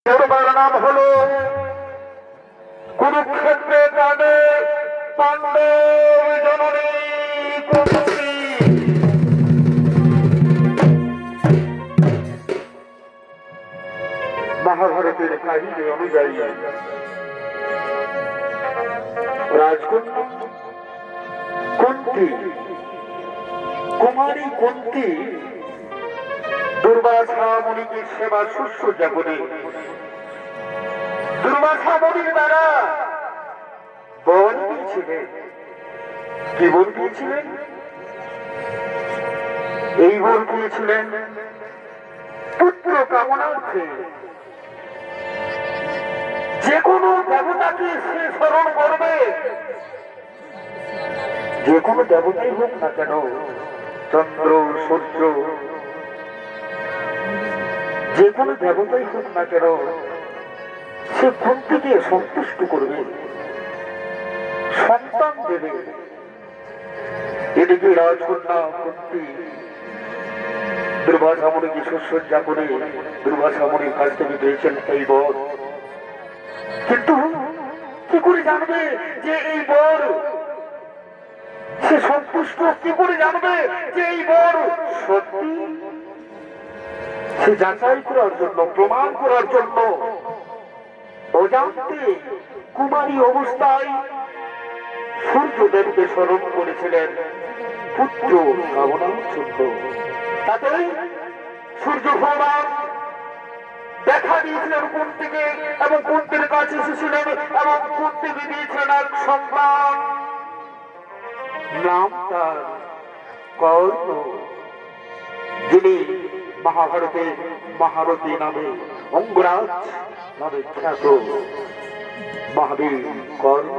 নাম হলো কুরুক্ষেত্রে কাঁদে পাণ্ডব জননী কুন্তি। মহাভারতের কাহিনী অনুযায়ী রাজকন্যা কুন্তি, কুমারী কুন্তি দুর্বাসা মুনিকে সেবা শুশ্রূষা করে দুর্বাসা মুনির দ্বারা বর পেয়েছিলেন। কি বর পেয়েছিলেন? এই বর পেয়েছিলেন পুত্র কামনার্থে যে কোনো দেবতাকে সে স্মরণ করবে, যে কোনো দেবতাই হোক না কেন, চন্দ্র সূর্য যে কোনো দেবতাই হোক না কেন, সে কুন্তিকে সন্তুষ্ট করবে, সন্তান দেবে। এদিকে রাজকন্যা কুন্তি দুর্বাসা মুনিকে শুশ্রূষা করে দুর্বাসা মুনির কাছ থেকে পেয়েছেন এই বর। কিন্তু কি করে জানবে যে এই বর সে সন্তুষ্ট? কি করে জানবে যে এই বর সত্যি? সে যাচাই করার জন্য, প্রমাণ করার জন্য অজান্তে কুমারী অবস্থায় সূর্যদেবকে স্মরণ করেছিলেন পুত্র কামনার জন্য। তাতে সূর্য ভগবান দেখা দিয়েছিলেন কুন্তিকে এবং কুন্তির কাছে এসেছিলেন এবং কুন্তিকে দিয়েছিলেন এক সন্তান, নাম তার কর্ণ, যিনি মহাভারতে মহারথী নামে, অঙ্গরাজ নামে খ্যাত মহাবীর কর্ণ।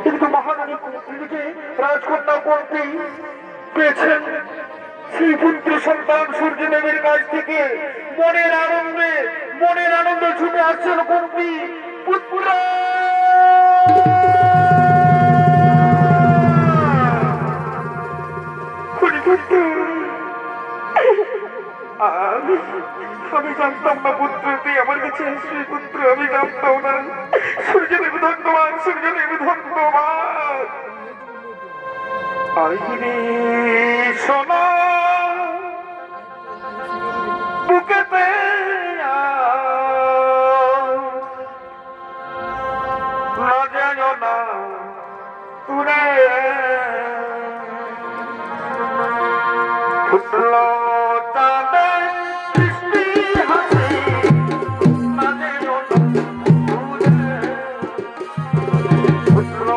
কিন্তু মহারানী কুন্তিকে রাজকন্যা কুন্তি পেয়েছেন সেই পুত্র সন্তান সূর্যদেবের কাছ থেকে। মনের আনন্দে ছুটে আসছেন কুন্তি, পুত্র আমি জানতাম না পুত্র তুই আমার কাছে আসবি। পুত্র আমি জানতাম না। সূর্যদেব ধন্যবাদ, সূর্যদেব ধন্যবাদ। আইরে সোনা বুকেতে না যেও না তুরে ফুটল চাঁদে বৃষ্টি হাসি, না যেও না তুরে ফুটল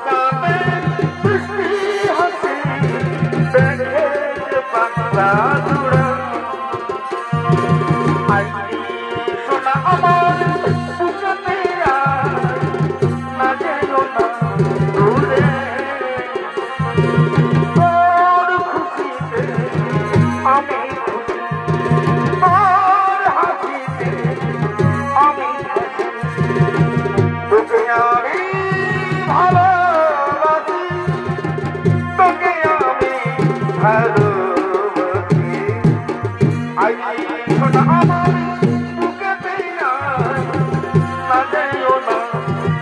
চাঁদে বৃষ্টি হাসি, দেখে পাতা জুড়ে আইনি সোনা আমার বুকেতে না যেও না তুরে। আমি খুশি তোর হাসিতে, আমি খুশি তোকে আমি ভালোবাসি, তোকে আমি ভালোবাসি। আই শোনা আমার বুকেতে না যেও না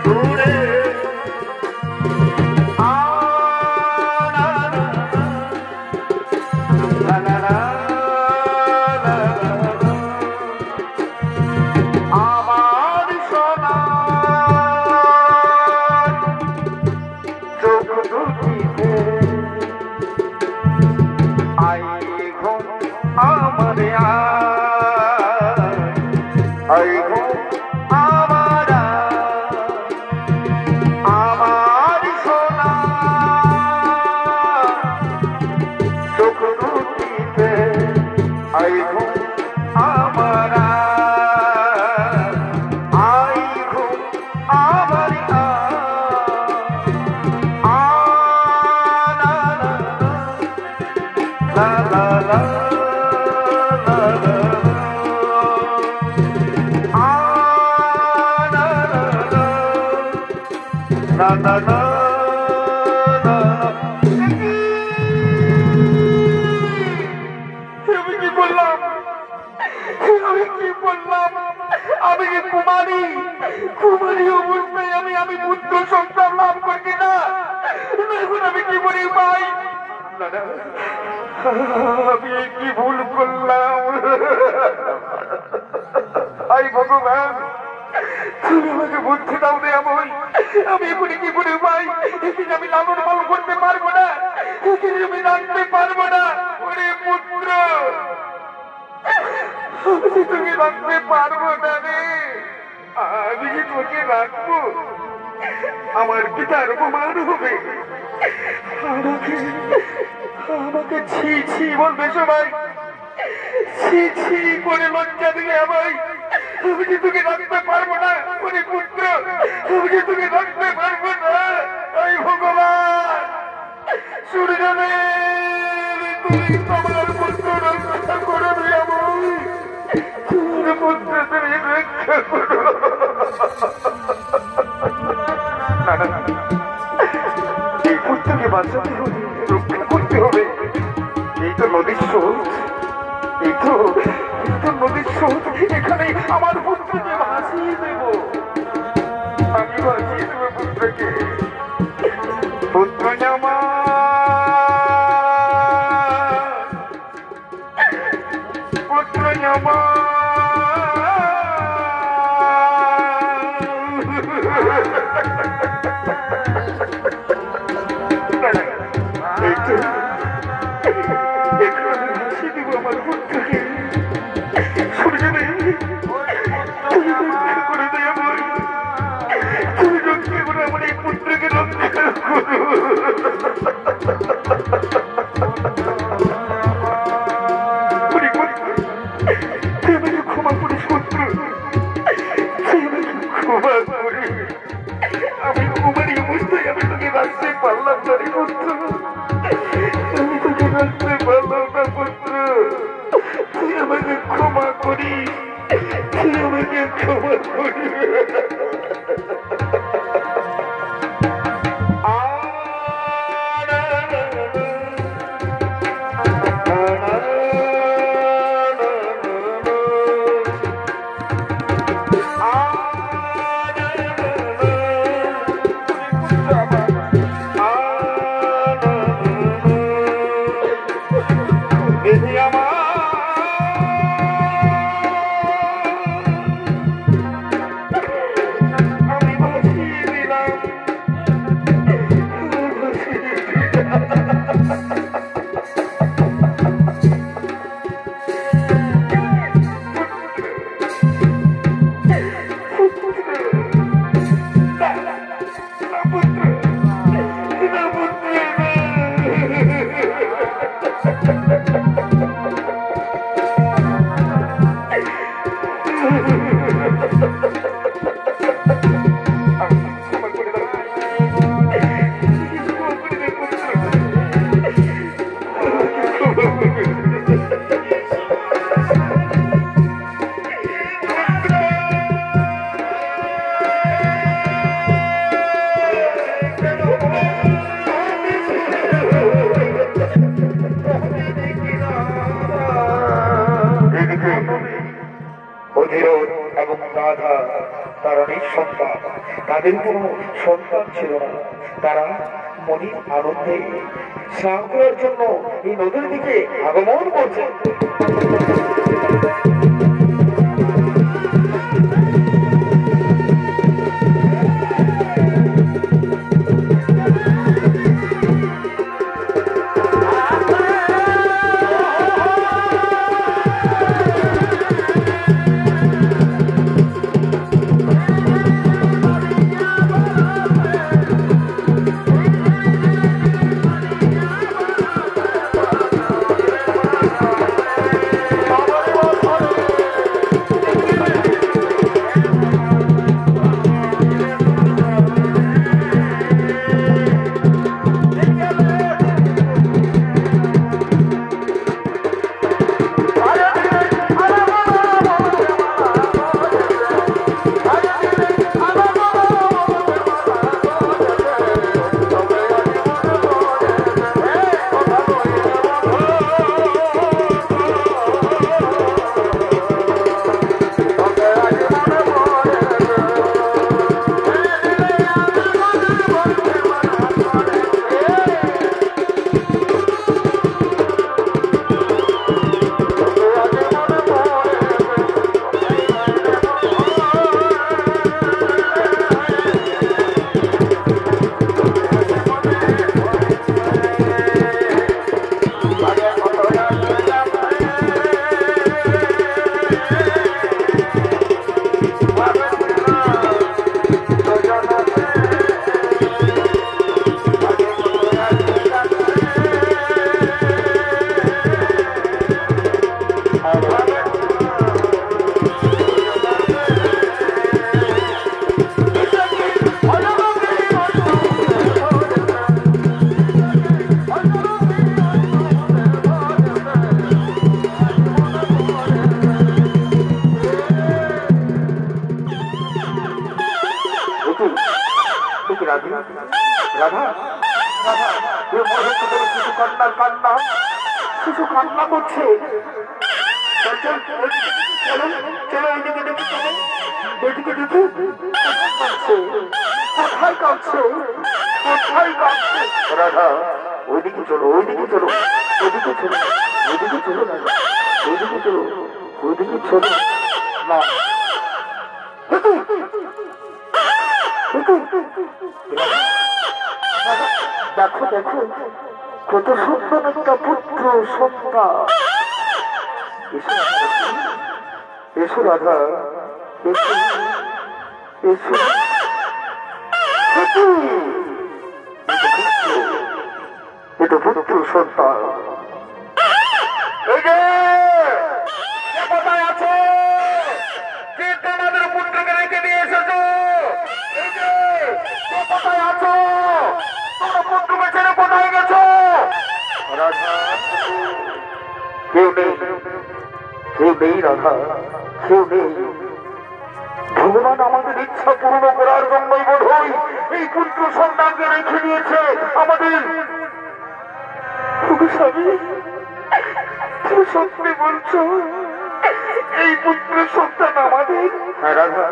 দূরে। আমার সোনা চোখ দুটিতে আই ঘুম আমার আই ঘুম আমার আমার সোনা চোখ দুটিতে আই ঘুম আমার আই ঘুম আমার la la la la la la la la আমি কি বললাম? আমি কি বললাম? আমি কুমারী, কুমারী অবস্থায় আমি পুত্র সন্তান লাভ করছি না। এখন আমি কি করি ভাই? আমি কি ভুল করলাম? আই ভগবান, তুমি আমাকে বুদ্ধি দাও রে। আমি এখনই কি করে ভাই? আমি লালন পালন করতে পারবো না, আমি রাখতে পারবো না। ওরে পুত্র, আমি তোকে রাখতে পারবো না রে। আমি যে তোকে রাখবো, আমার পিতার অপমান হবে। আমাকে ছি ছি বলবে সবাই, ছি ছি করে লজ্জা দিবে আমায়। আমি যে তোকে রাখতে পারবো না। ওরে পুত্র, আমি যে তোকে রাখতে পারবো না। এই ভগবান, সূর্যদেব, তুমি তোমার পুত্র রক্ষা করো রে। তোমার পুত্র তুমি রক্ষা করো। এই পুত্রকে বাঁচাতে হবে, রক্ষা করতে হবে। এই তো নদীর স্রোত, এই তো নদীর স্রোত। এখানে আমার পুত্রকে ভাসিয়ে দেব, আমি ভাসিয়ে দেবো পুত্রকে। পুত্র জামা, পুত্র জামা, আমার পুত্রকে। তুমি রক্ষা করে দেয় আমার, তুমি রক্ষা করে আমার এই পুত্রকে রক্ষা করো। তুই আমাকে ক্ষমা করিস পুত্র, তুই আমাকে ক্ষমা করিস। আমি কুমারী অবস্থায় আমি তোকে রাখতে পারলাম না রে পুত্র, আমি তোকে রাখতে পারলাম না পুত্র। তুই আমাকে ক্ষমা করিস, তুই আমাকে ক্ষমা করিস। তাদের কোনো সন্তান ছিল না। তারা মনির আনন্দে স্নান করার জন্য এই নদীর দিকে আগমন করছে। রাধা রাধা এ মুহূর্তে কোনো শিশু কান্নার কান্না, শিশু কান্না করছে। চল চল চলো চলো ওইদিকে দেখে চলো, ওইদিকে দেখে কাঁদছে, কোথায় কাঁদছে, কোথায় কাঁদছে? রাধা ওইদিকে চলো, ওইদিকে চলো, ওইদিকে চলো, ওইদিকে চলো রাধা, ওইদিকে চলো, ওইদিকে চলো না। দেখো দেখো কত সুন্দর একটা পুত্র সন্তান। এসো রাধা, এসো এসো, এটা পুত্র সন্তান। কোথায় আছো? কে তোমাদের পুত্রকে রেখে দিয়ে এসেছো? কোথায় আছো? তোমার পুত্রকে ছেড়ে কোথায় গেছো? রাধা কেউ নেই, কেউ নেই রাধা, কেউ নেই। ভগবান আমাদের ইচ্ছা পূর্ণ করার জন্যই বোধ হয় এই পুত্র সন্তানকে রেখে দিয়েছে আমাদের। স্বামী তুমি সত্যি বলছো এই পুত্র সন্তান আমাদের? হ্যাঁ রাধা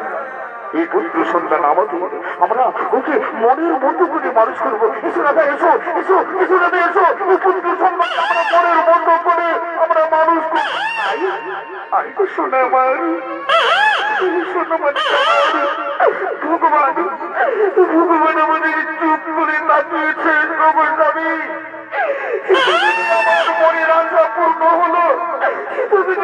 এই পুত্র সন্তান আমাদের, আমরা ওকে মনের মতো করে মানুষ করবো। এসো রাধা এসো, এসো এসো রাধা এসো, এই পুত্র সন্তান আমরা মনের মতো করে আমরা মানুষ করবো। শোনা আমার ভগবান, ভগবান আমাদের চুপ করে তাকিয়েছেন। স্বামী আমার মনের আশা পূর্ণ হলো,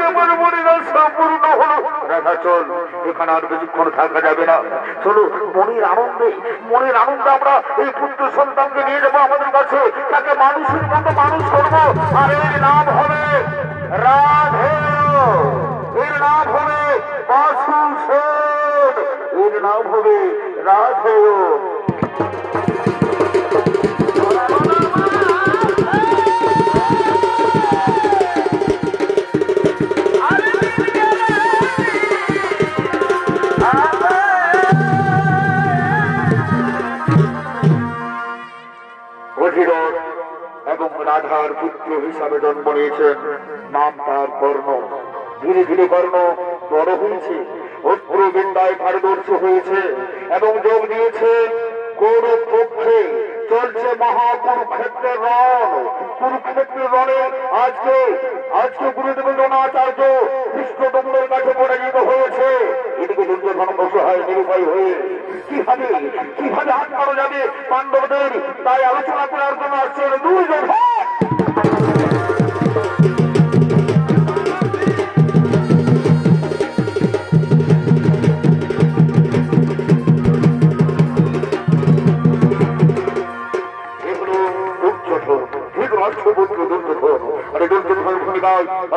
আমার মনের আশা পূর্ণ হলো। রাধা চল, এখানে আর বেশিক্ষণ থাকা যাবে না। চলো মনের আনন্দে, মনের আনন্দে আমরা এই পুত্র সন্তানকে নিয়ে যাবো আমাদের কাছে, তাকে মানুষের মতো মানুষ করবো। আর এর নাম হবে রাধে, এর নাম হবে বাসু সেন, এর নাম হবে রাধে। এবং রাধার পুত্র হিসাবে জন্ম নিয়েছেন। নাম তার কর্ণ। ধীরে ধীরে কর্ণ বড় হয়েছে, অস্ত্র বিদ্যায় পারদর্শী হয়েছে এবং যোগ দিয়েছে কৌরব পক্ষে। চলছে মহাকুরুক্ষেত্রের রণ। কুরুক্ষেত্রের রণে আজকে আজকে গুরুদেব দ্রোণাচার্য কৃষ্ণদণ্ডের কাছে পরাজিত হয়েছে। এদিকে দুর্যোধন অসহায় নিরুপায় হয়ে কিভাবে কিভাবে আটকানো যাবে পাণ্ডবদের, তাই আলোচনা করার জন্য আসছেন দুইজন।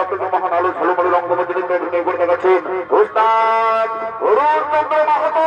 আপনাদের মহান আলো ঝলমলে রঙ্গমঞ্চে অভিনয় করে দেখাচ্ছেন ওস্তাদ অরুণচন্দ্র মাহাতো।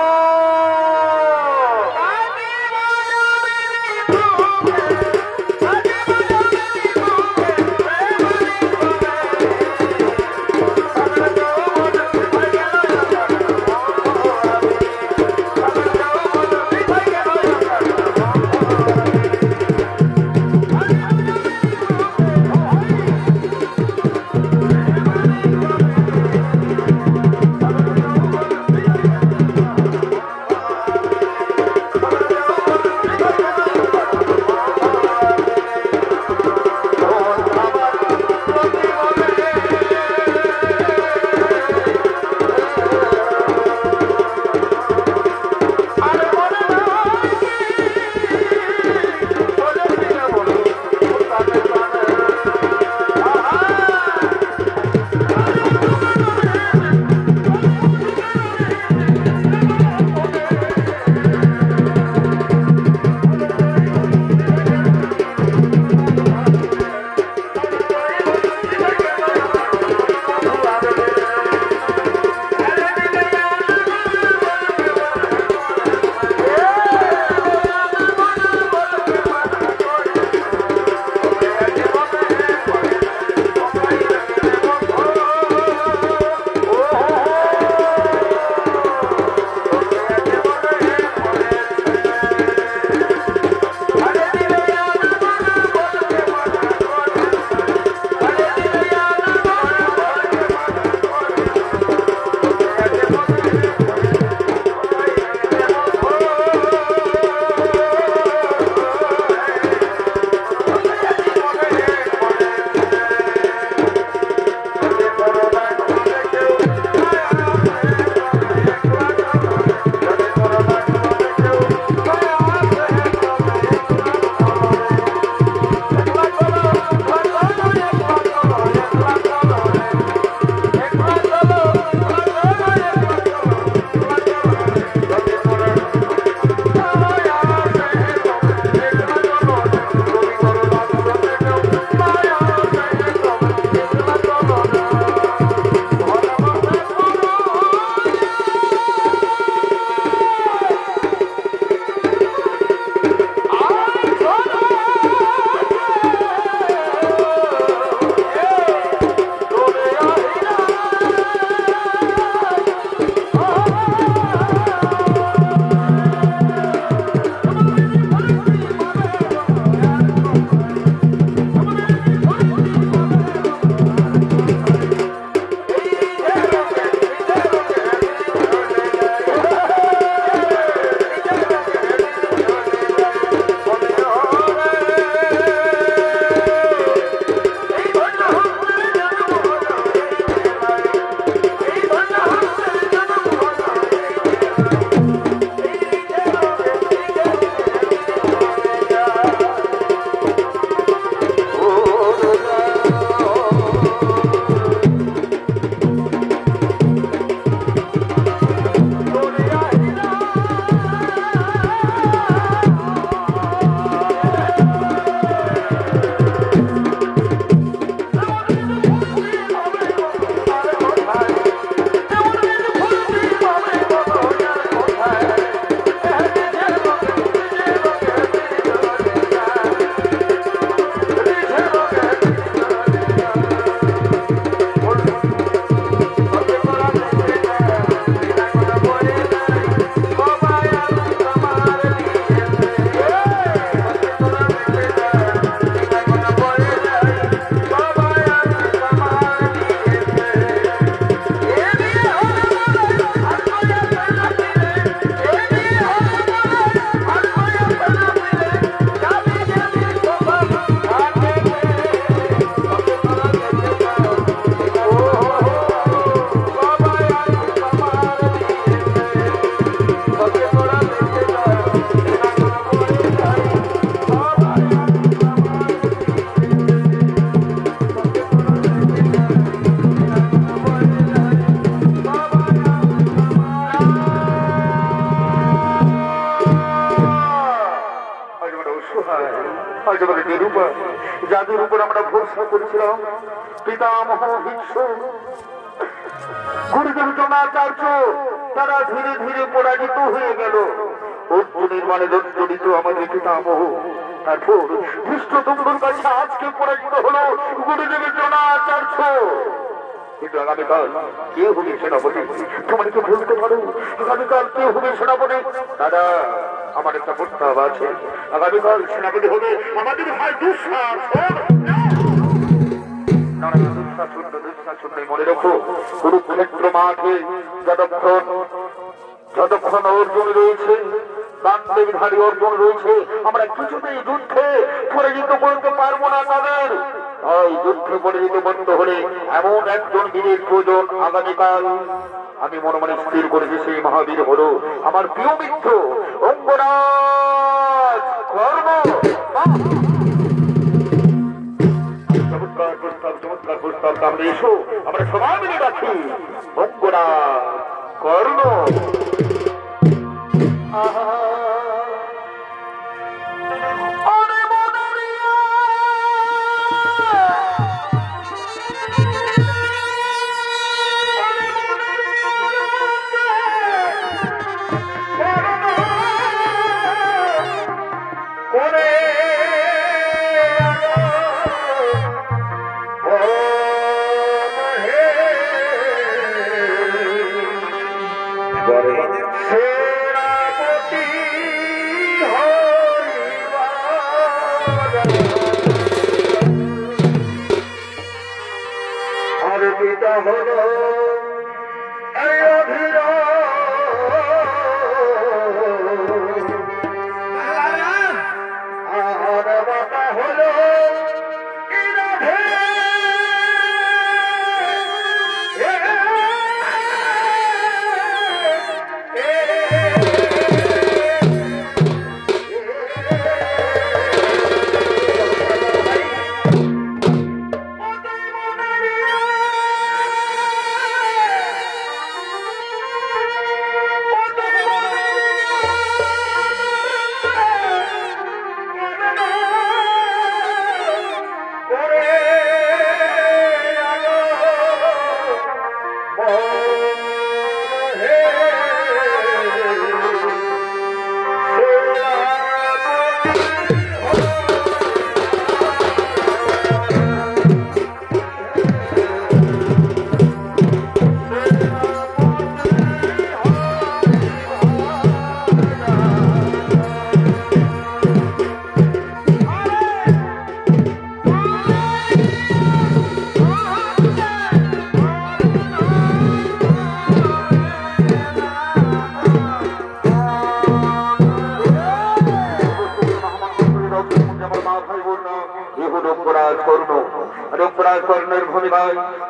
আমরা ভরসা করেছিলাম পিতামহ ভীষ্ম গুরুদেব দ্রোণাচার্য তারা ধীরে ধীরে পরাজিত হয়ে গেল। অর্জুনের মানে জড়িত আমাদের পিতামহ, তারপর ধৃষ্টদ্যুম্নের কাছে আজকে পরাজিত হলো গুরুদেবের দ্রোণাচার্য। কিন্তু আগামীকাল কে হবে সেনাপতি? তোমার কি বলতে পারো আগামীকাল কে হবে সেনাপতি? দাদা, আমার একটা প্রস্তাব আছে। আগামীকাল সেনাপতি হবে আমাদের ভাই দুঃশাসন। মনে রেখো, কুরুক্ষেত্র মাঠে যতক্ষণ অর্জুন রয়েছে, গান্ডীবধারী অর্জুন রয়েছে, আমরা কিছুতেই যুদ্ধে পরাজিত করতে পারবো না তাদের। তাই যুদ্ধে পরাজিত করতে হলে এমন একজন বীরের প্রয়োজন। আগামীকাল আমি মনে মনে স্থির করেছি সেই মহাবীর হলো আমার প্রিয় মিত্র অঙ্গরাজ কর্ণ। চমৎকার প্রস্তাব সামনে এসো, আমরা সবাই মিলে রাখি অঙ্গরাজ কর্ণ।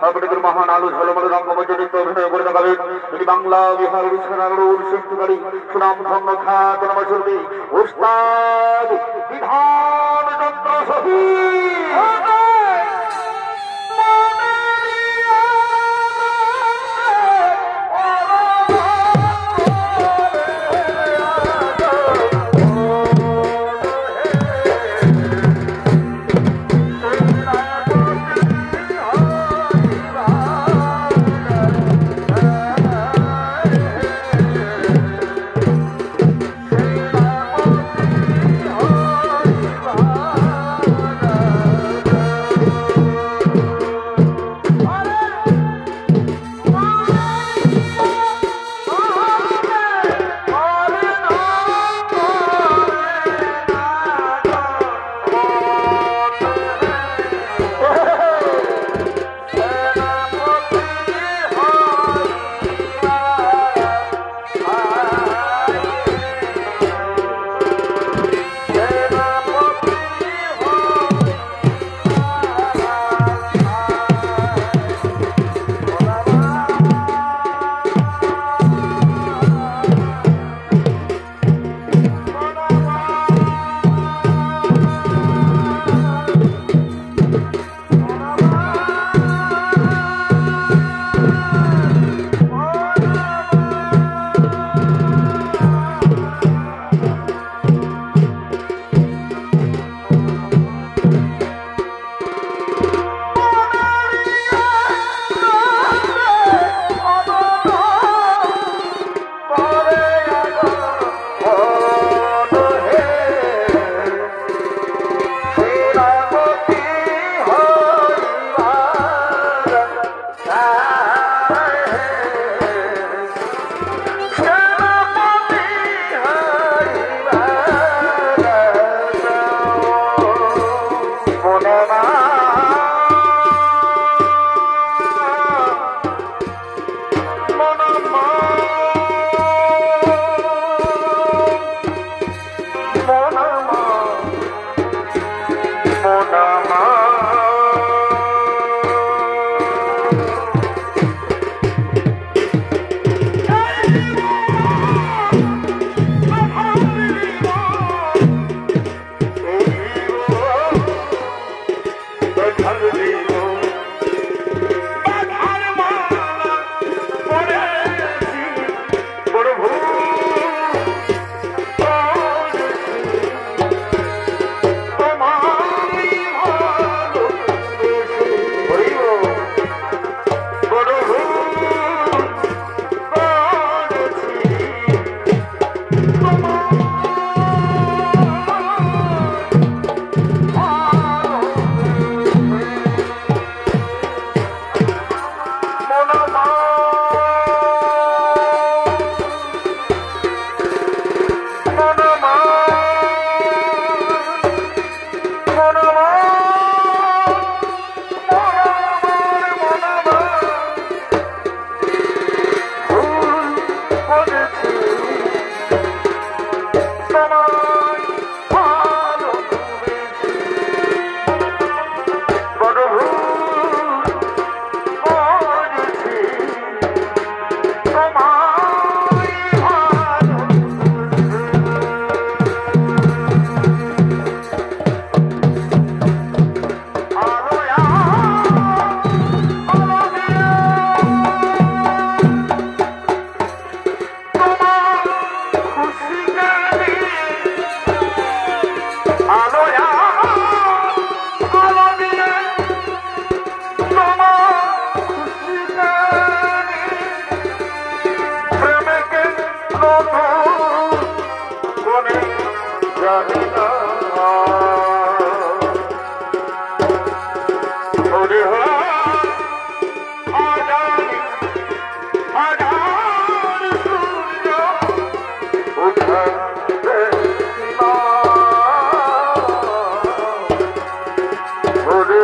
আপনাদের মহান আলো ঝলমল রঙ্গমঞ্চে অভিনয় করে দেখাবেন তিনি বাংলা বিহার উড়িষ্যার সৃষ্টিকারী সুনাম ধন্য খ্যাত নমস্বরী ওস্তাদ বিধান চন্দ্র শহীদ। জানি না ওরে হাজার হাজার সূর্য উঠবে না ওরে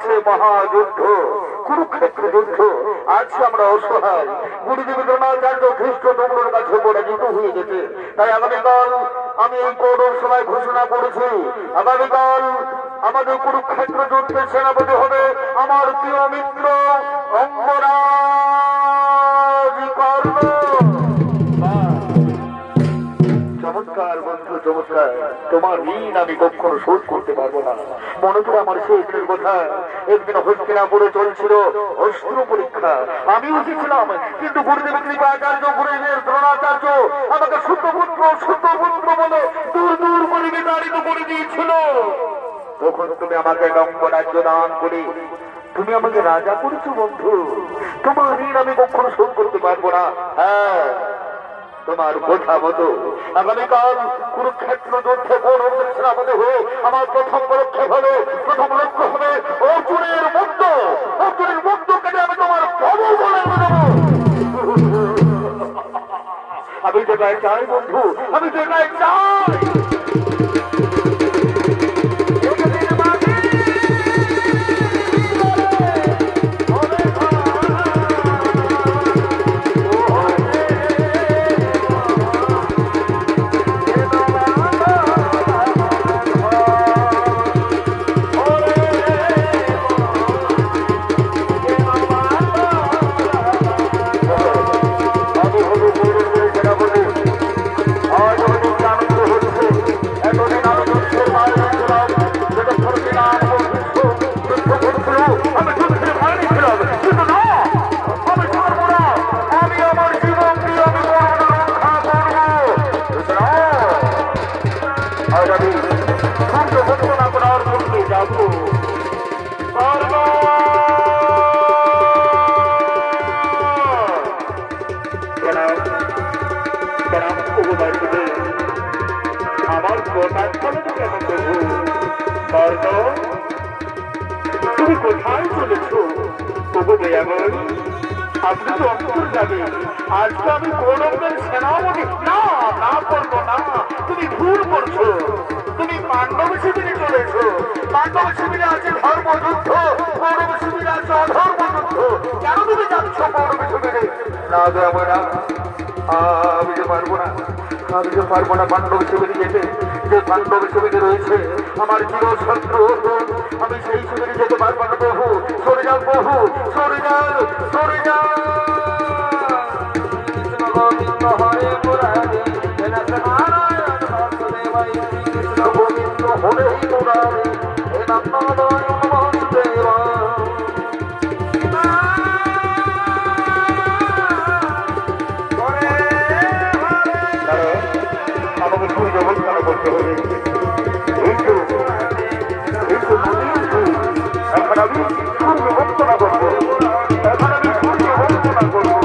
চলছে মহাযুদ্ধ, কুরুক্ষেত্র যুদ্ধ। আজ আমরা অসহায়, গুরুদেব দ্রোণাচার্য খ্রিস্ট তোমর কাছে পরাজিত হয়ে গেছে। তাই আগামীকাল আমি এই কৌরব সভায় ঘোষণা করেছি, আগামীকাল আমাদের কুরুক্ষেত্র যুদ্ধে সেনাপতি হবে আমার প্রিয় মিত্র অঙ্গরাজ কর্ণ। চমৎকার বন্ধু, চমৎকার। তোমার ঋণ আমি কখনো শোধ করতে পারবো না। মনে করে আমার সেই দিনের কথা, একদিন হস্তিনাপুরে চলছিল অস্ত্র পরীক্ষা। আমি উঠেছিলাম, কিন্তু গুরুদেব কৃপাচার্য, গুরুদেব দ্রোণাচার্য আমাকে সত্যপুত্র সত্যপুত্র বলে দূর দূর করে বিতাড়িত করে দিয়েছিল। তখন তুমি আমাকে অঙ্গরাজ্য দান করে তুমি আমাকে রাজা করেছো বন্ধু। তোমার ঋণ আমি কখনো শোধ করতে পারবো না। হ্যাঁ, তোমার কথা মতো আগামীকাল কুরুক্ষেত্র যুদ্ধে কৌরবদের সেনাপতি হয়ে আমার প্রথম পদক্ষেপ হবে, প্রথম লক্ষ্য হবে অর্জুনের মুক্ত। অর্জুনের মুক্ত কেটে আমি তোমার প্রভু বলে দেবো। আমি যেটাই চাই বন্ধু, আমি যেটাই চাই। তুমি কোথায় চলেছো? আপনি তো অন্তর যাবে। আজকে আমি কৌরবদের সেনাপতি না না করবো না। তুমি ভুল করছো। তুমি পাণ্ডব শিবিরে চলেছো। পাণ্ডব শিবিরে আছে ধর্মযুদ্ধ, কৌরব শিবিরে আছে অধর্মযুদ্ধ। কেন তুমি যাচ্ছ কৌরব শিবিরে? না যাবো না, আমি যে পারবো না, আমি যে পারবো না পাণ্ডব শিবিরে যেতে। যে পাণ্ডব শিবিরে রয়েছে আমার চির শত্রু, আমি সেই শিবিরে যেতে পারবো না। প্রভু সরে যান, প্রভু সরে যান, সরে যান। হরে মুরারি নারায়ণ বাসুদেবাই, কৃষ্ণ গোবিন্দ হরে মুরারি হে নারায়ণ বাসুদেবা। আমাকে সূর্য বন্দনা করতে হবে। এখন আমি সূর্য বন্দনা করবো, এখন আমি সূর্য বন্দনা করবো।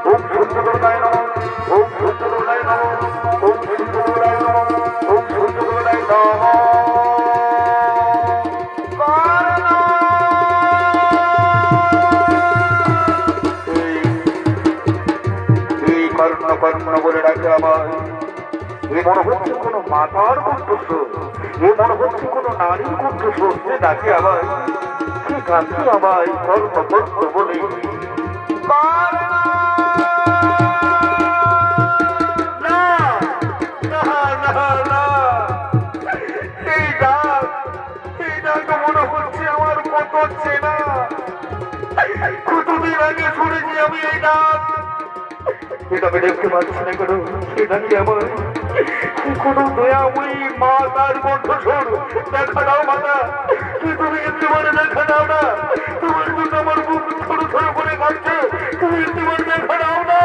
ওম সূর্যদেবতায় নমঃ, ওম সূর্যদেবতায় নমঃ, ওম সূর্যদেবতায় নমঃ, ওম সূর্যদেবতায় নমঃ। কর্ণ কর্ণ বলে ডাকে আমায়। এ মনে হচ্ছে কোনো মাতার কণ্ঠস্বর, এ মনে হচ্ছে কোনো নারীর কণ্ঠস্বর। সে ডাকে আমায়, সে ডাকে আমায় কর্ণ কর্ণ বলে। মনে হচ্ছে আমার কত চেনা, কতদিন আগে শুনেছি আমি এই ডাক। এটা আমি দেখতে পাচ্ছি না কেন? সেটা কি আমার কোনো দয়াময়ী মা তার কণ্ঠস্বর? দেখা দাও মাতা, কি তুমি একেবারে দেখা দাও না? তোমার জন্য আমার বুক ছোট ছোট করে কাঁদছে, তুমি একেবারে দেখা দাও না?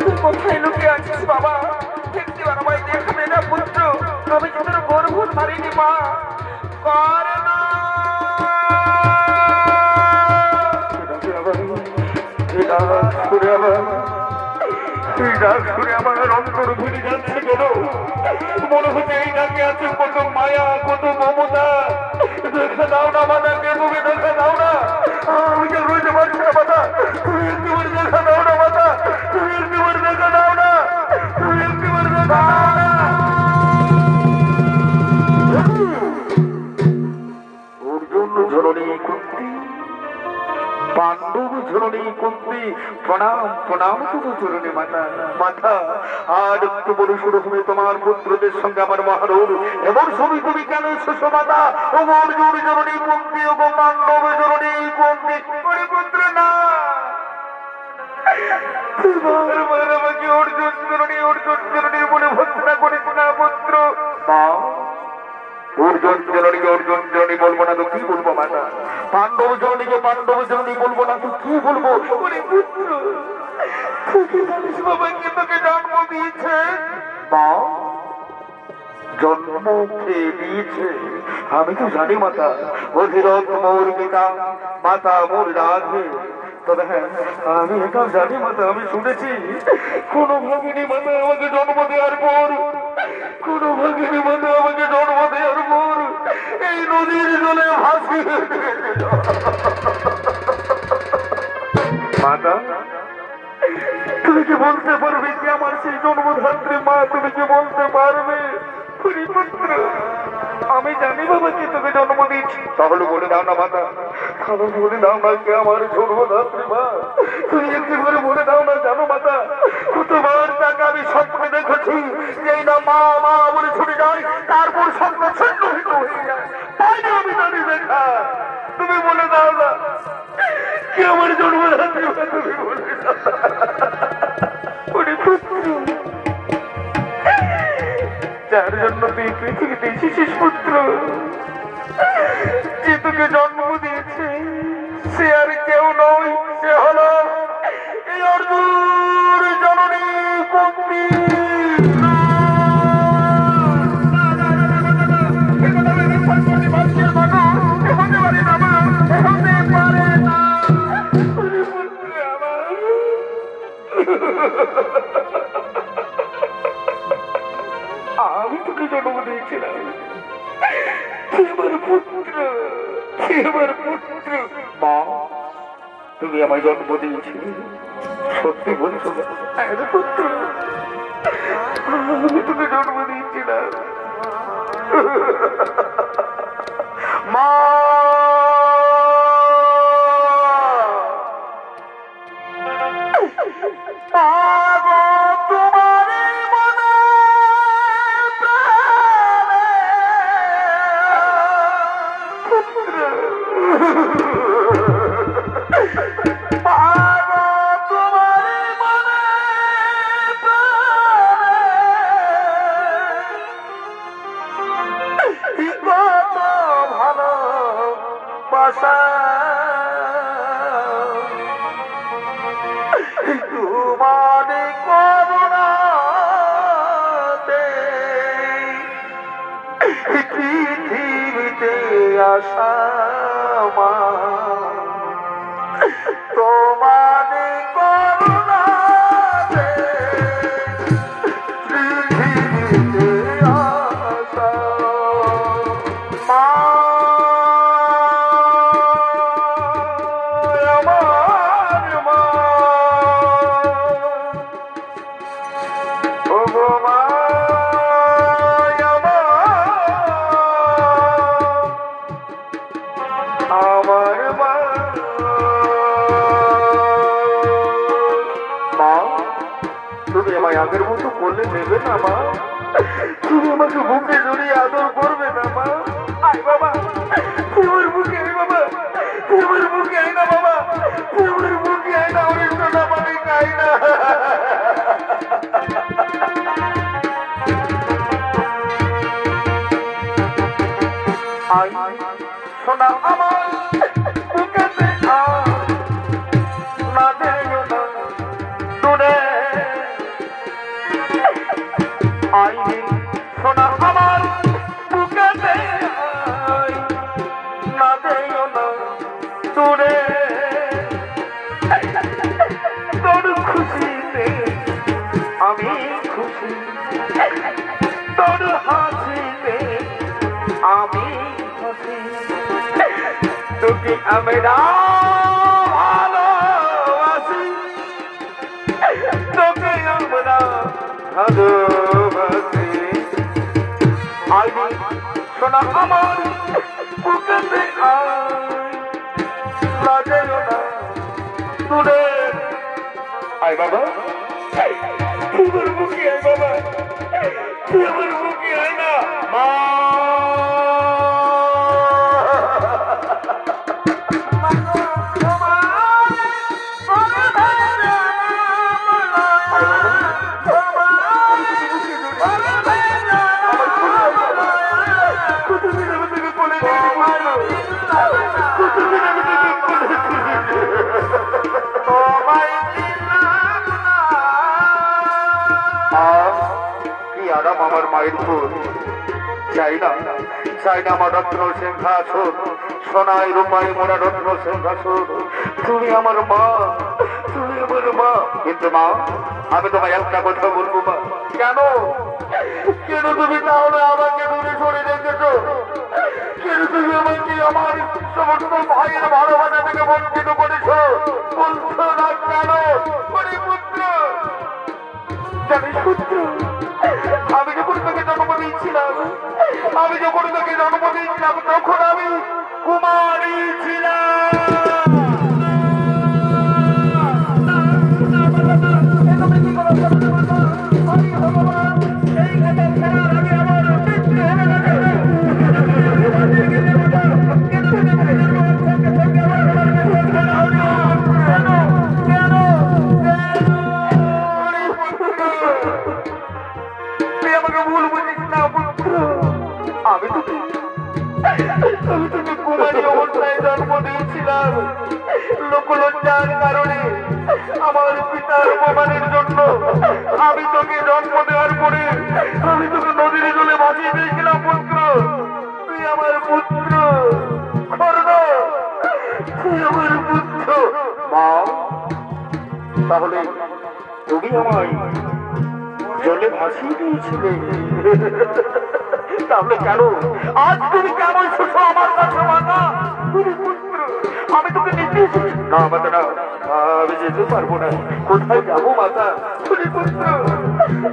তুই কোথায় লুকিয়ে আছিস বাবা? একটিবার আমায় দেখবে না পুত্র? আমি তোদের গর্ভ ধারিনি মা। করে না আমার অন্তর ভুলে যাচ্ছে কেন? মনে হচ্ছে এই ডাকে আছে কত মায়া, কত মমতা। দেখা দাও না মাতা, কে তুমি দেখা দাও না? আমি যে বুঝতে পারছি না মাতা, তুমি একবার দেখা দাও না মাতা, তুমি একবার দেখা দাও না, তুমি প্রণাম প্রণাম শুধু চরণে মাতা মাতা। আর একটু বড় শুরু হবে তোমার পুত্রদের সঙ্গে আমার মহারণ, এমন ছবি তুমি কেন এসেছো মাতা? ও অর্জুন জননী কুন্তি, ও পাণ্ডব জননী কুন্তি, ওরে পুত্র না, আমাকে অর্জুন জননী বলে ভর্সনা করিস না পুত্র। অর্জুন জননী বলবো না তো কি বলবো মাতা? পাণ্ডব জননী বলবো না তো কি বলবো? ওরে পুত্র, তুই জানিস বাবাকে তোকে জন্ম দিয়েছে? জন্ম খেয়ে দিয়েছে? আমি তো জানি মাতা, অধিরথ মোর পিতা, মাতা মোর রাধে। তবে হ্যাঁ, আমি এটাও জানি মাতা, আমি শুনেছি কোন ভাগিনী মাতা আমাকে জন্ম দেওয়ার পর, কোন ভাগিনী মাতা আমাকে জন্ম দেওয়ার পর এই নদীর জলে ভাসিয়ে মাতা। তুমি কি বলতে পারবে কি আমার সেই জন্মধাত্রী মা? তুমি কি বলতে পারবে? আমি জানি বাবাকে তোকে জন্ম দিয়েছি। তাহলে বলে দাও না মাতা, তাহলে বলে দাও না কে আমার জন্মধাত্রী মা? তুমি একটু করে বলে দাও না। জানো মাতা, কতবার তাকে আমি স্বপ্নে দেখেছি, যেই না মা মা বলে ছুটে যায়, তারপর স্বপ্ন ছিন্ন হয়ে যায়। তাই না আমি জানি দেখা। তুমি বলে দাও না কে আমার জন্মধাত্রী মা? তুমি বলে দাও। যার জন্য তুই পৃথিবীতে এসেছিস পুত্র, যে তোকে জন্ম দিয়েছে, সে আর কেউ নয়, সে হলো এই অর্জুন জননী কুন্তি। আমি তোকে জন্ম দিয়েছিলাম, মা তুমি আমায় জন্ম দিয়েছিলে, সত্যি বলছো? পুত্র, আমি তোকে জন্ম দিয়েছিলাম মা। তোমারে করুণাতে পৃথিবীতে আসা মা, তোমারে করুণাতে পৃথিবীতে আসা মা। আগের মতো বললে নেবে না মা? তুমি আমাকে বুকে জড়িয়ে আদর করবে না মা? আয় বাবা, তোমার বুকে আয় বাবা, তোমার বুকে আয় না বাবা, তোমার বুকে আয় না। ওই সোনা মানে খাই না। আয় সোনা আমার বুকেতে না দেও না দূরে। আইনি সোনা আমার বুকেতে না দেও না দূরে। তোর খুশিতে আমি খুশি, তোর হাসিতে আমি খুশি। তোকে আমরা ভালোবাসি, তোকে আমরা ভালোবাসি। আইনি সোনা আমার বুকেতে না যেও না দূরে। আয় বাবা, তোমার মুখে আয় বাবা, তোমার মুখে আয় না মা। আমার মায়ের ফুল চাই না, চাই না আমার রত্ন সিংহাসন, সোনায় রূপায় মোড়া রত্ন সিংহাসন। তুমি আমার মা, তুমি আমার মা। কিন্তু মা, আমি তোমায় একটা কথা বলবো মা। কেন কেন তুমি তাহলে আমাকে দূরে সরে রেখেছো? কেন তুমি আমাকে আমার সমস্ত ভাইয়ের ভালোবাসা থেকে বঞ্চিত করেছো? বলছো না কেন? পুত্র জানি সত্য, আমি যখন তোকে জন্ম দিয়েছিলাম, আমি যখন তোকে জন্ম দিয়েছিলাম তখন আমি কুমারী ছিলাম। আমি তোকে কুমারী অবস্থায় জন্ম দিয়েছিলাম লোকলজ্জার কারণে, আমার পিতার অপমানের জন্য। আমি তোকে জন্ম দেওয়ার পরে আমি তোকে নদীর জলে ভাসিয়ে দিয়েছিলাম পুত্র। তুই আমার পুত্র, তুই আমার পুত্র। মা, তাহলে তুমি আমায় জলে ভাসিয়ে দিয়েছিলে, তাহলে কেন আজ তুমি কেমন এসেছো আমার কাছে মাতা? আমি তোকে নিতে এসেছি না মাতা, না আমি যেতে পারবো না। কোথায় যাবো মাতা?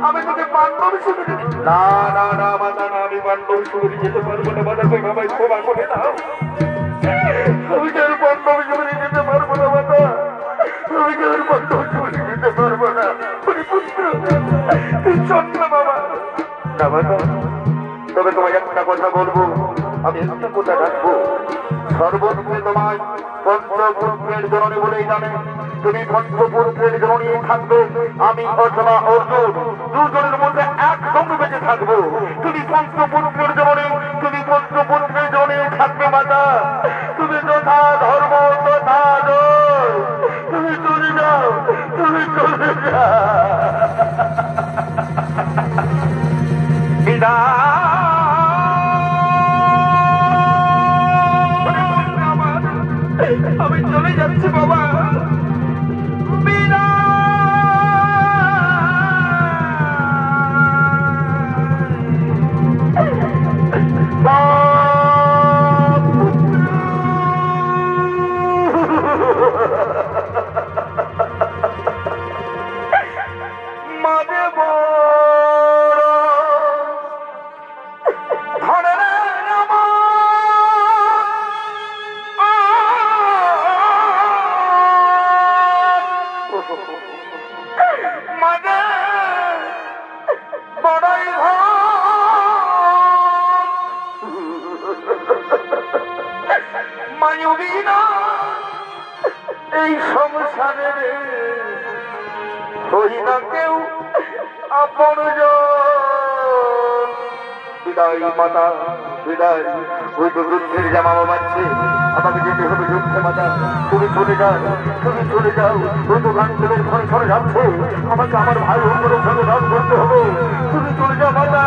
আমি তোকে পাণ্ডব শিবিরে, না না না মাতা, না আমি পাণ্ডব শিবিরে যেতে পারবো না মাতা। তুমি আমায় ক্ষমা করে দাও, আমি কেন পাণ্ডব শিবিরে যেতে পারবো না মাতা, আমি কেন পাণ্ডব শিবিরে যেতে পারবো না। তুই চল না বাবা। না মাতা, তবে তোমায় একটা কথা বলবো, আমি একটা কথা রাখবো। সর্বত্রে তোমায় পঞ্চপুত্রের জননী বলেই জানে, তুমি পঞ্চপুত্রের জননী থাকবে। আমি অথবা অর্জুন দুজনের মধ্যে একসঙ্গে বেঁচে থাকবো। তুমি পঞ্চপুত্রের জননী, তুমি পঞ্চপুত্রের জননী থাকবে মাতা। তুমি যথা ধর্ম তথা জয়। তুমি চলে যাও, তুমি চলে যাও। আমি চলে যাচ্ছি বাবা। এই সংসারে হই না কেউ আপন। বিদায় মাতা, বিদায়। ওই তো যুদ্ধের জামা বাবাচ্ছে, আমাকে যেতে হবে যুদ্ধে মাতা। তুমি চলে যাও, তুমি চলে যাও। ওই তো গান্ধীদের ঘরে ঘরে যাচ্ছে, আমাকে আমার ভাই অন্যের সঙ্গে রাজ করতে হবে। তুমি চলে যাও মাতা।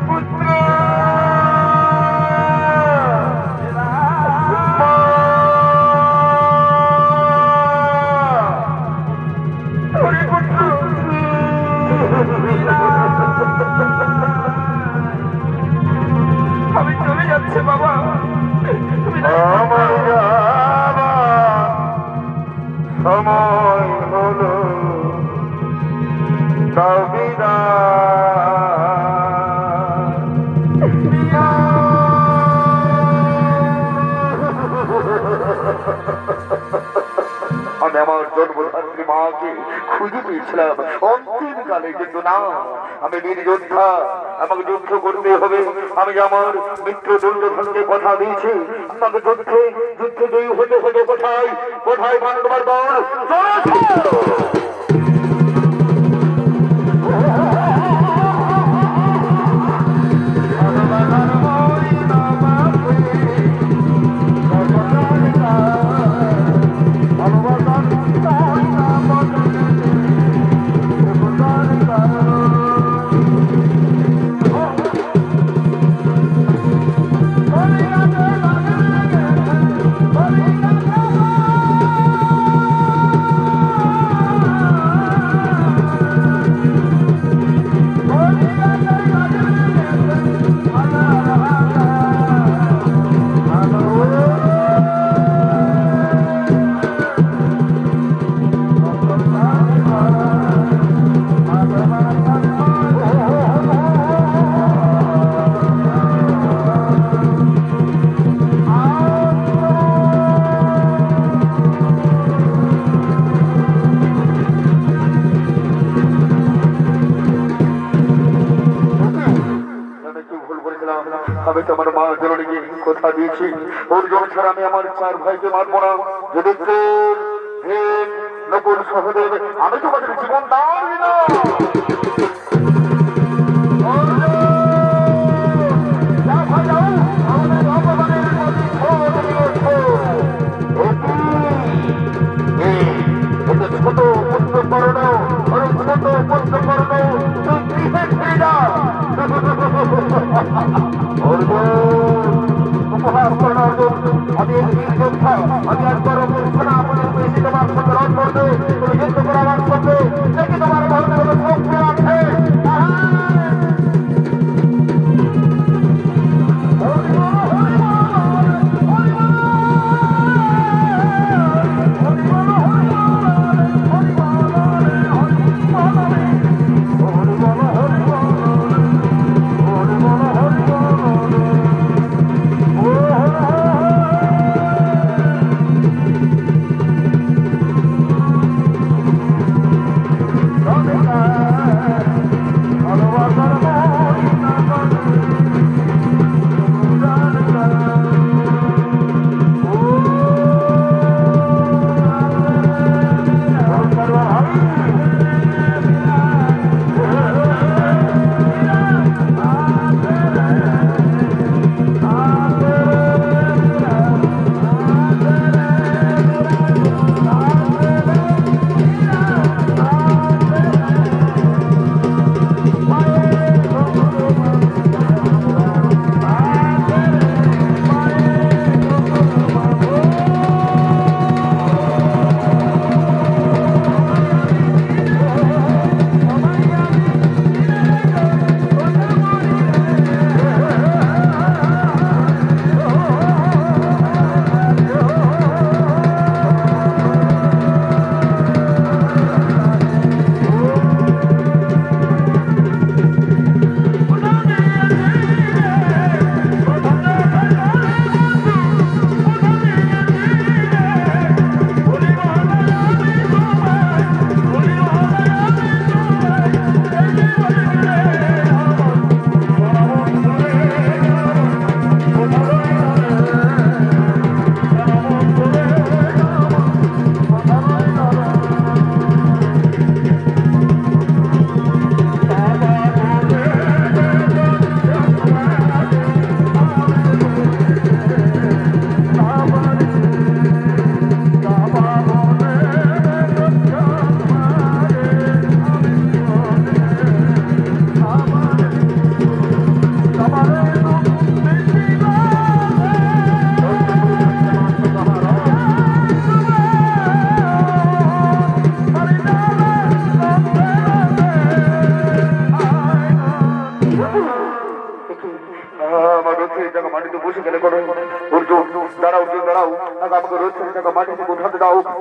পুত্র আমি চলে যাচ্ছি বাবা। আমার সময় হলো, খুঁজে পেয়েছিলাম অন্তিমকালে, কিন্তু না, আমি বীর যোদ্ধা, আমাকে যুদ্ধ করতে হবে। আমি আমার মিত্র দুর্যোধনকে কথা দিয়েছি, আমাকে যুদ্ধে যুদ্ধে জয়ী হতে হবে। কোথায় কোথায় পাণ্ডবার দল? আমি তো আমার মা জননীকে কথা দিয়েছি, অর্জুন ছাড়া আমি আমার 4 ভাইকে মারবো না। যদি নকুল সহদেব, আমি তোমাদের জীবন দাঁড়ি না। ছোট পুত্র করণ, ছোট পুত্র করণ, তুই গৃহে ফিরে যা। উপহার করণ অর্জুন, আমি বীর যোদ্ধা, আমি আর বড় বলছি না। আপনার বেশি তোমার সঙ্গে রণ করবে, তুমি যুদ্ধ করে আমার সঙ্গে, দেখি তোমার মনে কোনো শক্তি আছে।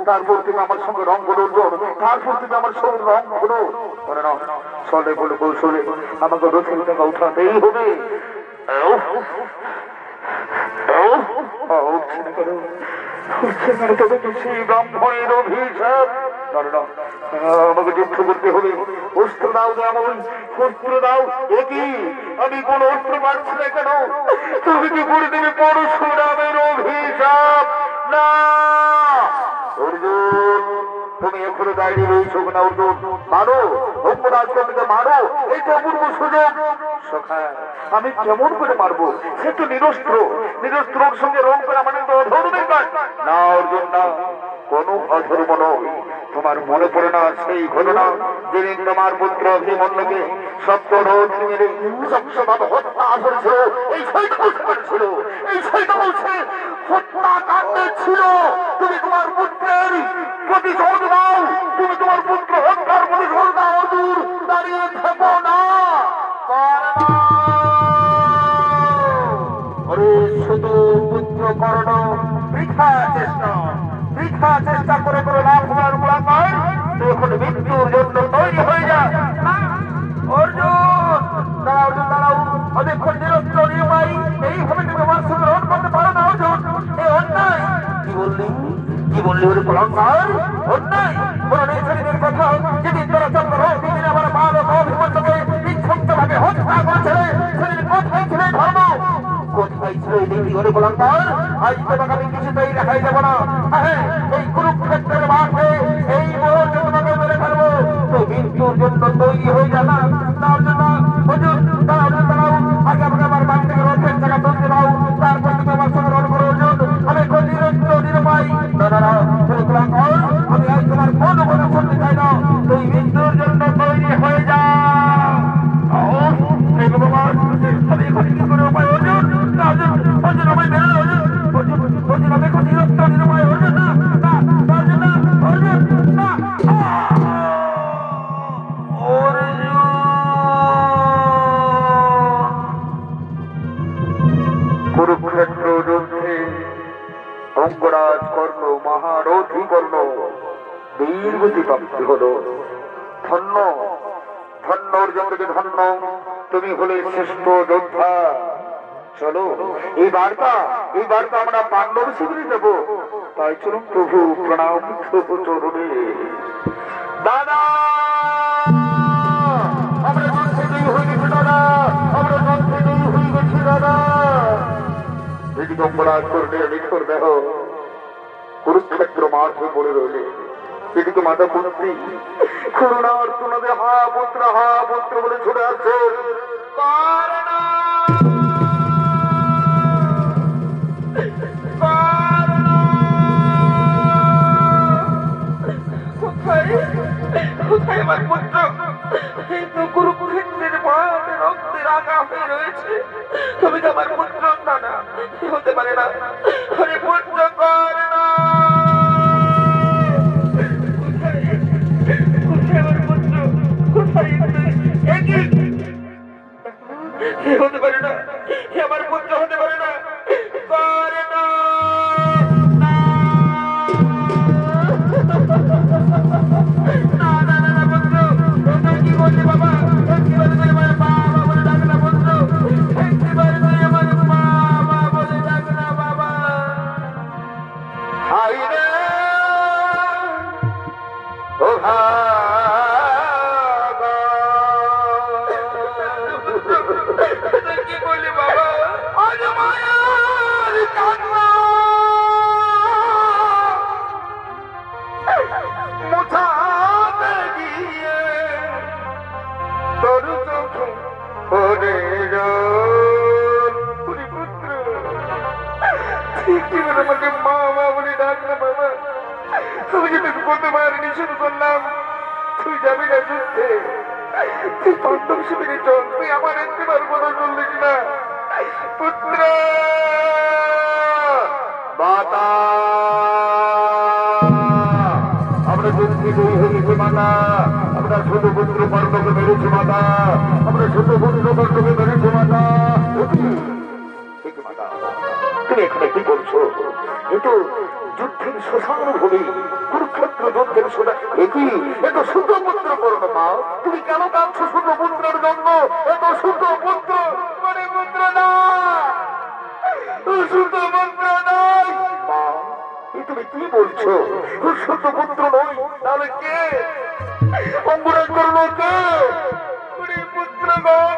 তারপর তুমি আমার সঙ্গে রং করো, তারপর তুমি আমার সঙ্গে রং করো। চলে বলে কৌশলে আমাকে রথের টাকা উঠাতেই হবে। ব্রাহ্মণের অভিশাপ আমাকে যুদ্ধ করতে হবে। অস্ত্র দাও, যেমন অস্ত্র দাও। একই আমি কোন অস্ত্র পাচ্ছি না কেন? তুমি কি করে দেবে পরশুরামের অভিশাপ? না অর্জুন, তুমি এখনো দাঁড়িয়ে রয়েছো না অর্জুন? মারো, অঙ্গরাজকে মারো, এই তো অপূর্ব সুযোগ। সখা, আমি কেমন করে মারবো? সে তো নিরস্ত্র, নিরস্ত্রর সঙ্গে রং করা মানে তো অধর্মের কাজ। না অর্জুন না, কোন অধর্ম নয়। তোমার মনে পড়ে না সেই ঘটনা যেদিন তোমার পুত্র অভিমন্যুকে সপ্তরথ মেরে সবসময় হত্যা করেছিল? এই শয়তান ছিল, এই শয়তান হত্যাকাণ্ডে ছিল। তুমি তোমার পুত্রের প্রতিশোধ দাও, তুমি তোমার পুত্র হত্যার প্রতিশোধ দাও। অর্জুন, দাঁড়িয়ে থেকো না। শুধু পুত্র কর্ণ বৃথা চেষ্টা, বৃথা চেষ্টা করে করে লাভ হওয়ার গোলাকার এখন মৃত্যুর জন্য তৈরি হয়ে যায়। অর্জুন দাঁড়াও, অর্জুন দাঁড়াও, অনেকক্ষণ নিরস্ত্র নির্বাহী এইভাবে তুমি আমার সঙ্গে রণ করতে পারো না অর্জুন, এ অন্যায়। কি বললি, কি বললি ওর কলঙ্কার? অন্যায় কোন নেই সেদিনের কথা, যেদিন তোরা চন্দ্র দিদিন আমার বালক অভিমন্যুকে নিঃশব্দভাবে হত্যা করেছিলে। সেদিন কোথায় ছিল ধর্ম, কোথায় ছিল এই নীতি? ওর কলঙ্কার আজ তোমাকে আমি কিছুতেই দেখাই দেবো না। হ্যাঁ, এই কুরুক্ষেত্রের মাঠে এই মুহূর্তে তোমাকে মেরে ফেলবো। তো মৃত্যুর জন্য তৈরি হয়ে যাবে তার জন্য অর্জুন দাঁড়াও, আগে আমাকে আমার বাড়ি থেকে রথের জায়গা তুলতে দাও, তারপর তুমি আমার সঙ্গে রণ করো অর্জুন। আমি এখন নিরস্ত্র নিরুপায়। না, আমি আজ তোমার কোনো কথা শুনতে চাই না। তুই মৃত্যুর জন্য তৈরি হয়ে যা। আমি এখন কি করে উপায়? অর্জুন অর্জুন আমায় বেরো, অর্জুন অর্জুন আমি এখন নিরস্ত্র নিরুপায়। অর্জুন না, অর্জুন না, অর্জুন না। কুরুক্ষেত্র যুদ্ধে অঙ্গরাজ কর্ণ মহারথী কর্ণ বীর গতি প্রাপ্তি হলো। ধন্য ধন্য অর্জুন, ধন্য, তুমি হলে শ্রেষ্ঠ যোদ্ধা। চলো এই বার্তা আমরা পাণ্ডব শিবিরে দেব। তাই চলুন প্রভু, প্রণাম প্রভু চরণে। দাদা আমরা যুদ্ধে জয়ী হয়ে গেছি দাদা, আমরা যুদ্ধে জয়ী হয়ে গেছি দাদা। এদিকে অঙ্গরাজ করলে নিষ্ঠুর দেহ কুরুক্ষেত্র মাঠে পড়ে রইলে। এদিকে মাতা কুন্তি করুণার তুনাদে হা পুত্র বলে ছুটে আসছে। কোথায় আমার পুত্র? এই তো কুরুক্ষেত্রের মাঠে রক্তে রাঙা হয়ে রয়েছে। তুমি তো আমার পুত্র না, না হতে পারে না। আরে পুত্র কর না, কোথায় আমার পুত্র? কোথায়? হতে পারে না, আমার পুত্র হতে পারে না। কর না, কি বললি বাবা? একবার তুই আমার বাবা বলে ডাক না বন্ধু, একবার তুই আমার বাবা বলে ডাক না বাবা। হাই রে ও তুই কি বললি বাবা? আজ মায়ার কান্না মুছাতে গিয়ে তোর চোখে পড়ে পুত্র, ঠিক কি করে আমাকে মা বলে ডাক না বাবা। আমি যে তোকে কতবার নিষেধ করলাম তুই যাবি না যুদ্ধে, তুই পাণ্ডব শিবিরে চল, তুই আমার একবার কথা শুনলিস না পুত্র। মাতা আমরা যুদ্ধে জয়ী হয়েছি মাতা, আমরা ছোট পুত্র কর্ণকে মেরেছি মাতা, আমরা ছোট পুত্র কর্ণকে মেরেছি মাতা। তুমি এখানে কি করছো? কিন্তু যুদ্ধের শ্মশান ভূমি, কুরুক্ষেত্র যুদ্ধের শ্মশান, একই এত শুদ্ধ পুত্র কর্ণ। মা তুমি কেন কাঁদছো শুদ্ধ পুত্রের জন্য? এত শুদ্ধ পুত্র করে পুত্র না, শুদ্ধ পুত্র নয়। মা এ তো তুমি কি বলছো? সত্যপুত্র নই, তাহলে কে? অঙ্গরাজ কর্ণ কে? পুত্রগণ,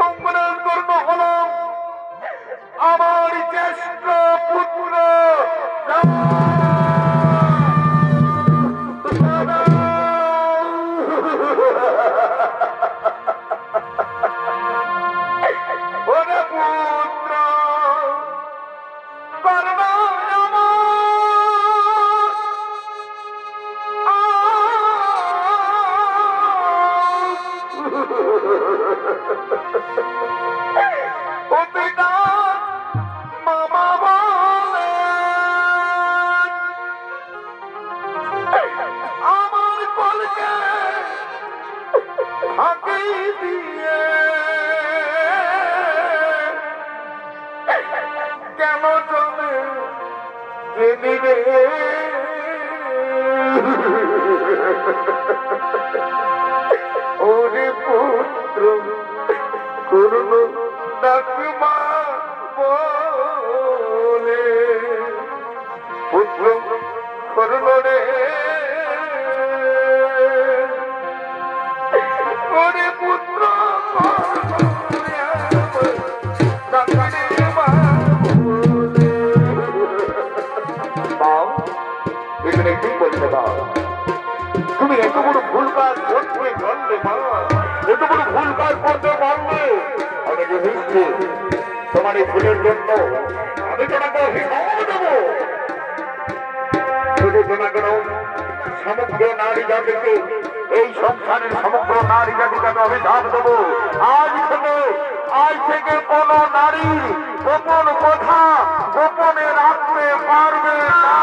অঙ্গরাজ কর্ণ হল আমার জ্যেষ্ঠ পুত্র। কেন চলে নিবে ওরে পুত্র করুন ডাকমা বলে পুত্র করুন রে ওরে পুত্র তুমি এত বড় ভুল কাজ করতে পারলে মা, এত বড় ভুল কাজ করতে পারলে আমি যে তোমার এই ভুলের জন্য আমি তোমাকে অভিশাপ দেব। শুধু তোমাকে সমগ্র নারী জাতিকে, এই সংসারের সমগ্র নারী জাতিকে আমি অভিশাপ দেব। আজ থেকে কোন নারী গোপন কথা গোপনে রাখতে পারবে না।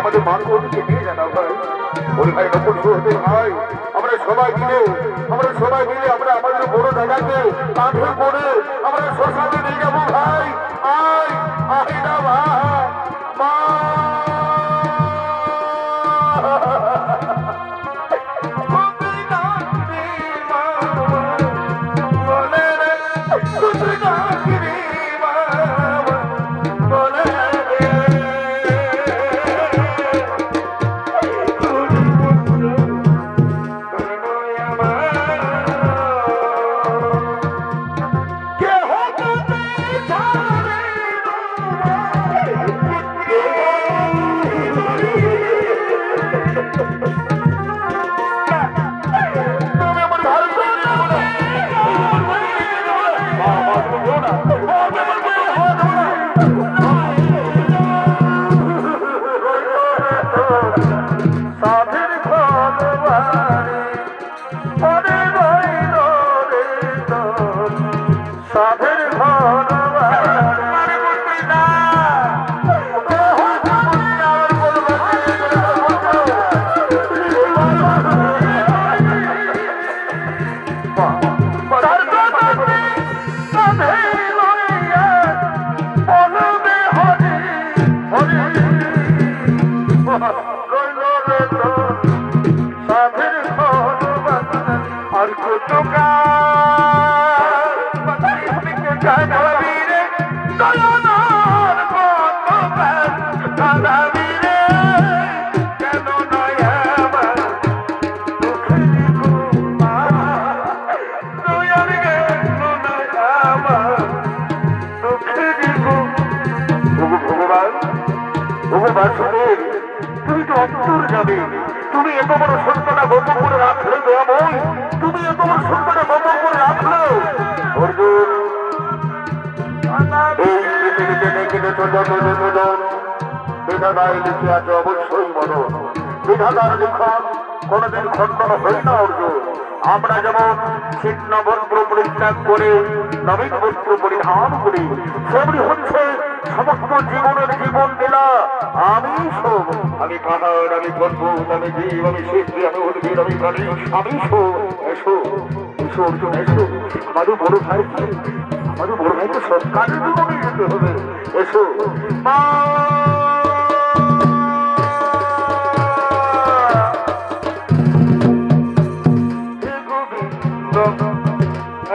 আমাদের মানবকে নিয়ে জানা ভাই, ওই ভাই নকল হতে ভাই, আমরা সবাই মিলে আমরা আমাদের বড় দাদাকে কাঁধে করে আমরা শ্মশানে নিয়ে যাবো ভাই। আয় আয় না ভাই মা তুমি তো অন্তর যাবে, তুমি এত বড় সন্তানা গোপন করে রাখলে দয়াময়, তুমি এত বড় সন্তানা গোপন করে রাখলে অর্জুন এই পৃথিবীতে দেখে যত বিধাতায় লিখে আছে অবশ্যই মনন, বিধাতার লিখন কোনদিন খণ্ডন হয় না অর্জুন। আমরা যেমন ছিন্ন বস্ত্র পরিত্যাগ করে নবীন বস্ত্র পরিধান করি, সেগুলি হচ্ছে সমস্ত জীবনের জীবন লীলা। আমি সব, আমি পাহাড়, আমি পর্বত, আমি জীব, আমি শিল্পী, আমি উদ্ভিদ, আমি প্রাণী, আমি সব। এসো এসো অর্জুন, এসো। আমাদের বড় ভাইকে, আমাদের বড় ভাইকে সব কাজের জন্য নিয়ে যেতে হবে। এসো মা।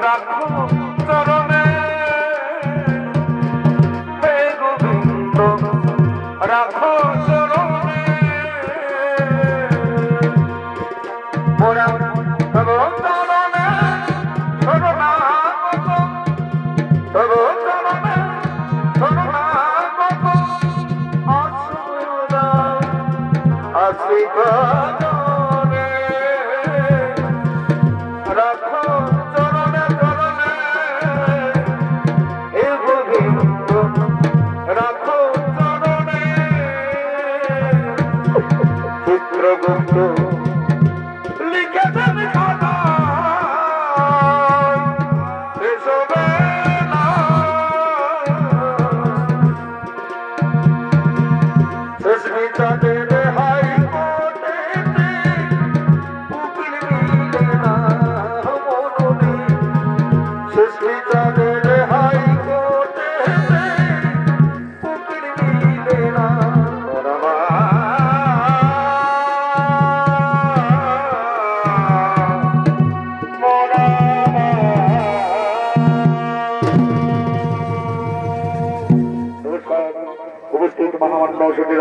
রাখো চরণে, হে গোবিন্দ রাখো চরণে, মোরা তব চরণে শরণাগত, তব চরণে শরণাগত, আসুরা আশ্রিত রাখো চরণে চরণে, হে গোবিন্দ রাখো চরণে। চিত্রগুপ্ত লিখেছেন খাতায়, এসবে না শেষ বিচারের হাইকোর্টেতে উকিল মিলে না মননে, শেষ বিচারের হাইকোর্টেতে উকিল মিলে না। উপস্থিত মহামান্য সুধীর